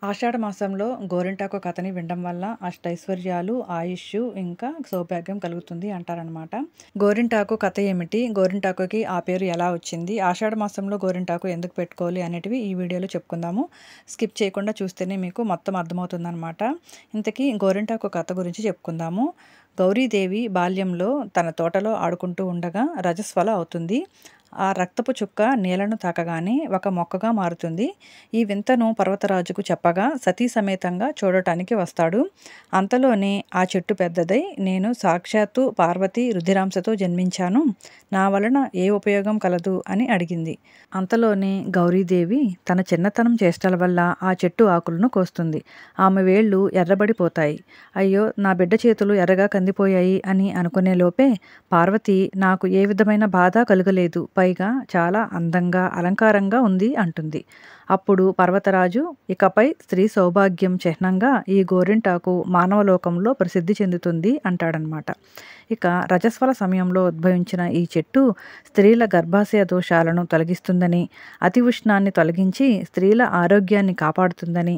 ఆషాఢ మాసంలో గోరింటాకు కథని వినడం వల్ల అష్టైశ్వర్యాలు, ఆయుష్షు, ఇంకా సౌభాగ్యం కలుగుతుంది అంటారనమాట. గోరింటాకు కథ ఏమిటి? గోరింటాకుకి ఆ పేరు ఎలా వచ్చింది? ఆషాఢ మాసంలో గోరింటాకు ఎందుకు పెట్టుకోవాలి అనేటివి ఈ వీడియోలో చెప్పుకుందాము. స్కిప్ చేయకుండా చూస్తేనే మీకు మొత్తం అర్థమవుతుందనమాట. ఇంతకీ గోరింటాకు కథ గురించి చెప్పుకుందాము. గౌరీదేవి బాల్యంలో తన తోటలో ఆడుకుంటూ ఉండగా రజస్వల అవుతుంది. ఆ రక్తపు చుక్క నేలను తాకగానే ఒక మొక్కగా మారుతుంది. ఈ వింతను పర్వతరాజుకు చెప్పగా సతీ సమేతంగా చూడటానికి వస్తాడు. అంతలోనే ఆ చెట్టు పెద్దదై, నేను సాక్షాత్తు పార్వతి రుధిరాంశతో జన్మించాను, నా వలన ఏ ఉపయోగం కలదు అని అడిగింది. అంతలోనే గౌరీదేవి తన చిన్నతనం చేష్టల వల్ల ఆ చెట్టు ఆకులను కోస్తుంది. ఆమె వేళ్ళు ఎర్రబడిపోతాయి. అయ్యో, నా బిడ్డ చేతులు ఎర్రగా కందిపోయాయి అని అనుకునే లోపే పార్వతి, నాకు ఏ విధమైన బాధ కలుగలేదు, పైగా చాలా అందంగా అలంకారంగా ఉంది అంటుంది. అప్పుడు పర్వతరాజు, ఇకపై స్త్రీ సౌభాగ్యం చిహ్నంగా ఈ గోరింటాకు మానవలోకంలో ప్రసిద్ధి చెందుతుంది అంటాడనమాట. ఇక రజస్వల సమయంలో ఉద్భవించిన ఈ చెట్టు స్త్రీల గర్భాశయ దోషాలను తొలగిస్తుందని, అతి ఉష్ణాన్ని తొలగించి స్త్రీల ఆరోగ్యాన్ని కాపాడుతుందని,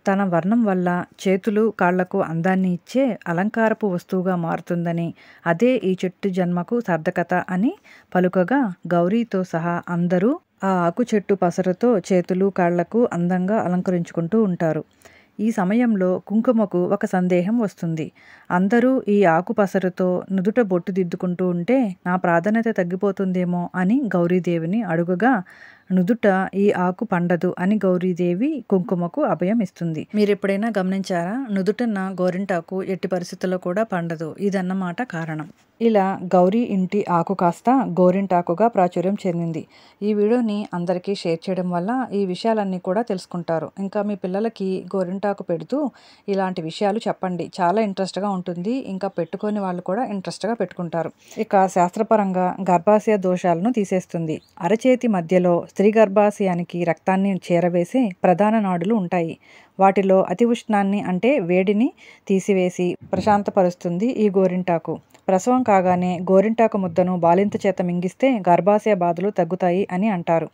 తన వర్ణం వల్ల చేతులు కాళ్లకు అందాన్ని ఇచ్చే అలంకారపు వస్తువుగా మారుతుందని, అదే ఈ చెట్టు జన్మకు సార్థకత అని పలుకగా గౌరీతో సహా అందరూ ఆ ఆకు చెట్టు పసరుతో చేతులు కాళ్లకు అందంగా అలంకరించుకుంటూ ఉంటారు. ఈ సమయంలో కుంకుమకు ఒక సందేహం వస్తుంది. అందరూ ఈ ఆకు పసరుతో నుదుట బొట్టు దిద్దుకుంటూ ఉంటే నా ప్రాధాన్యత తగ్గిపోతుందేమో అని గౌరీదేవిని అడుగగా, నుదుట ఈ ఆకు పండదు అని గౌరీదేవి కుంకుమకు అభయం ఇస్తుంది. మీరు ఎప్పుడైనా గమనించారా? నుదుటన్న గోరింటాకు ఎట్టి పరిస్థితుల్లో కూడా పండదు. ఇదన్నమాట కారణం. ఇలా గౌరీ ఇంటి ఆకు కాస్త గోరింటాకుగా ప్రాచుర్యం చెందింది. ఈ వీడియోని అందరికీ షేర్ చేయడం వల్ల ఈ విషయాలన్నీ కూడా తెలుసుకుంటారు. ఇంకా మీ పిల్లలకి గోరింటాకు పెడుతూ ఇలాంటి విషయాలు చెప్పండి. చాలా ఇంట్రెస్ట్గా ఉంటుంది. ఇంకా పెట్టుకొని వాళ్ళు కూడా ఇంట్రెస్ట్గా పెట్టుకుంటారు. ఇక శాస్త్రపరంగా గర్భాశయ దోషాలను తీసేస్తుంది. అరచేతి మధ్యలో స్త్రీ గర్భాశయానికి రక్తాన్ని చేరవేసే ప్రధాన నాడులు ఉంటాయి. వాటిలో అతి ఉష్ణాన్ని అంటే వేడిని తీసివేసి ప్రశాంతపరుస్తుంది ఈ గోరింటాకు. ప్రసవం కాగానే గోరింటాకు ముద్దను బాలింత చేత మింగిస్తే గర్భాశయ బాధలు తగ్గుతాయి అని అంటారు.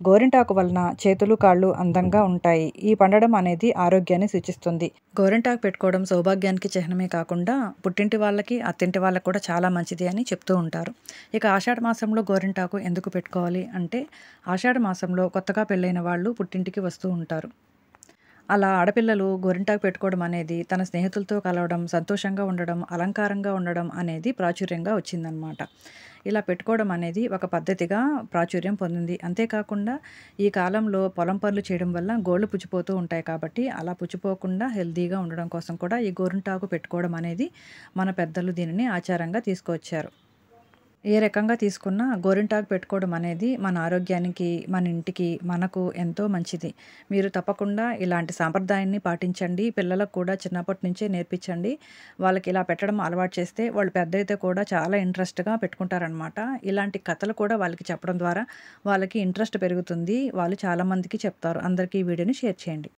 గోరింటాకు వలన చేతులు కాళ్ళు అందంగా ఉంటాయి. ఈ పండడం అనేది ఆరోగ్యాన్ని సూచిస్తుంది. గోరింటాకు పెట్టుకోవడం సౌభాగ్యానికి చిహ్నమే కాకుండా పుట్టింటి వాళ్ళకి, అత్తింటి వాళ్ళకి కూడా చాలా మంచిది అని చెప్తూ ఉంటారు. ఇక ఆషాఢ మాసంలో గోరింటాకు ఎందుకు పెట్టుకోవాలి అంటే, ఆషాఢ మాసంలో కొత్తగా పెళ్ళైన వాళ్ళు పుట్టింటికి వస్తూ ఉంటారు. అలా ఆడపిల్లలు గోరింటాకు పెట్టుకోవడం అనేది తన స్నేహితులతో కలవడం, సంతోషంగా ఉండడం, అలంకారంగా ఉండడం అనేది ప్రాచుర్యంగా వచ్చిందనమాట. ఇలా పెట్టుకోవడం అనేది ఒక పద్ధతిగా ప్రాచుర్యం పొందింది. అంతేకాకుండా ఈ కాలంలో పొలం పనులు చేయడం వల్ల గోళ్ళు పుచ్చిపోతూ ఉంటాయి కాబట్టి అలా పుచ్చిపోకుండా హెల్తీగా ఉండడం కోసం కూడా ఈ గోరింటాకు పెట్టుకోవడం అనేది మన పెద్దలు దీనిని ఆచారంగా తీసుకువచ్చారు. ఏ రకంగా తీసుకున్నా గోరింటాకు పెట్టుకోవడం అనేది మన ఆరోగ్యానికి, మన ఇంటికి, మనకు ఎంతో మంచిది. మీరు తప్పకుండా ఇలాంటి సాంప్రదాయాన్ని పాటించండి. పిల్లలకు కూడా చిన్నప్పటి నుంచే నేర్పించండి. వాళ్ళకి ఇలా పెట్టడం అలవాటు చేస్తే వాళ్ళు పెద్దయితే కూడా చాలా ఇంట్రెస్ట్‌గా పెట్టుకుంటారనమాట. ఇలాంటి కథలు కూడా వాళ్ళకి చెప్పడం ద్వారా వాళ్ళకి ఇంట్రెస్ట్ పెరుగుతుంది. వాళ్ళు చాలామందికి చెప్తారు. అందరికీ ఈ వీడియోని షేర్ చేయండి.